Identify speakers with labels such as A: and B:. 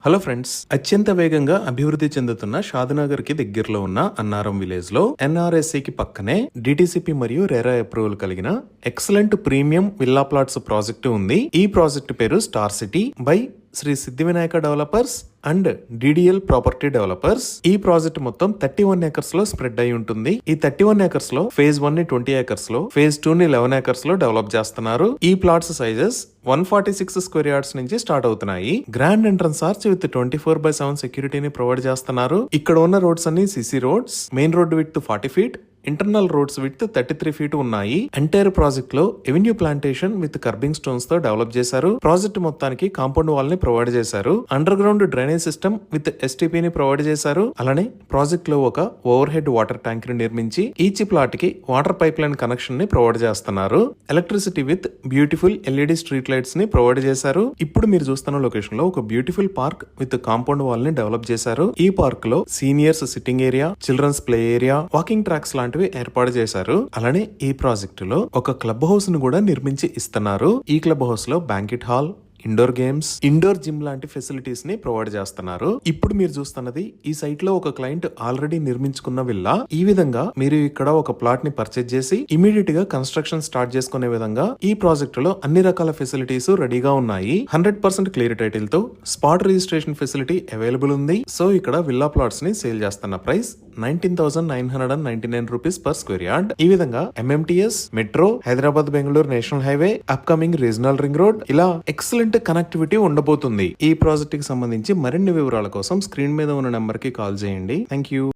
A: Hello friends, అత్యంత వేగంగా అభివృద్ధి చెందుతున్న షాద్నగర్ కి దగ్గరలో ఉన్న అన్నారం విలేజ్ లో ఎన్ఆర్ఎస్సి కి పక్కనే డిటిసిపి మరియు రెరా అప్రూవల్ కలిగిన excellent premium villa plots project ఉంది. ఈ ప్రాజెక్టు పేరు star city by Shri Siddhi Vinayaka developers and DDL property developers. ఈ ప్రాజెక్ట్ మొత్తం 31 ఏకర్స్ లో స్ప్రెడ్ అయి ఉంటుంది. ఈ 31 ఏకర్స్ లో ఫేజ్ 1 ని 20 ఏకర్స్ లో, ఫేజ్ 2 ని 11 ఏకర్స్ లో డెవలప్ చేస్తున్నారు. ఈ ప్లాట్స్ సైజెస్ 146 స్క్వేర్ యార్డ్స్ నుంచి స్టార్ట్ అవుతున్నాయి. గ్రాండ్ ఎంట్రన్స్ ఆర్చ్ విత్ 24/7 సెక్యూరిటీని ప్రొవైడ్ చేస్తున్నారు. ఇక్కడ ఉన్న రోడ్స్ అన్ని CC roads. Main road with 40 feet, internal roads with 33 feet ఉన్నాయి. ఎంటైర్ ప్రాజెక్ట్ లో avenue plantation with kerbing stones తో డెవలప్ చేశారు. ప్రాజెక్ట్ మొత్తానికి కాంపౌండ్ వాల్ ని ప్రొవైడ్ చేశారు. Under ground drainage system with STP ని ప్రొవైడ్ చేశారు. అలానే ప్రాజెక్ట్ లో ఒక ఓవర్ హెడ్ వాటర్ ట్యాంక్ ని నిర్మించి ఈచ్ ప్లాట్ కి వాటర్ పైప్ లైన్ కనెక్షన్ ని ప్రొవైడ్ చేస్తున్నారు. Electricity with beautiful LED street lights ని ప్రొవైడ్ చేశారు. ఇప్పుడు మీరు చూస్తున్న లొకేషన్ లో ఒక beautiful park with compound wall ని డెవలప్ చేశారు. ఈ పార్క్ లో seniors sitting area, childrens play area, walking tracks లాంటివి ఏర్పాటు చేశారు. అలానే ఈ ప్రాజెక్టు లో ఒక క్లబ్ హౌస్ ను కూడా నిర్మించి ఇస్తున్నారు. ఈ క్లబ్ హౌస్ లో banquet hall, indoor games, indoor gym లాంటి ఫెసిలిటీస్ ని ప్రొవైడ్ చేస్తున్నారు. ఇప్పుడు మీరు చూస్తున్నది ఈ సైట్ లో ఒక క్లయింట్ ఆల్రెడీ నిర్మించుకున్న విల్లా. ఈ విధంగా మీరు ఇక్కడ ఒక ప్లాట్ ని పర్చేజ్ చేసి ఇమీడియట్ గా కన్స్ట్రక్షన్ స్టార్ట్ చేసుకునే విధంగా ఈ ప్రాజెక్ట్ లో అన్ని రకాల ఫెసిలిటీస్ రెడీగా ఉన్నాయి. 100% క్లియర్ టైటిల్ తో స్పాట్ రిజిస్ట్రేషన్ ఫెసిలిటీ అవైలబుల్ ఉంది. సో ఇక్కడ విల్లా ప్లాట్స్ ని సేల్ చేస్తున్న price 19,999 rupees per square yard. ఈ విధంగా MMTS, metro, Hyderabad Bengaluru national highway, upcoming regional ring road, ఇలా ఎక్సలెంట్ కనెక్టివిటీ ఉండబోతుంది. ఈ ప్రాజెక్ట్ కి సంబంధించి మరిన్ని వివరాల కోసం స్క్రీన్ మీద ఉన్న నెంబర్ కి కాల్ చేయండి. Thank you.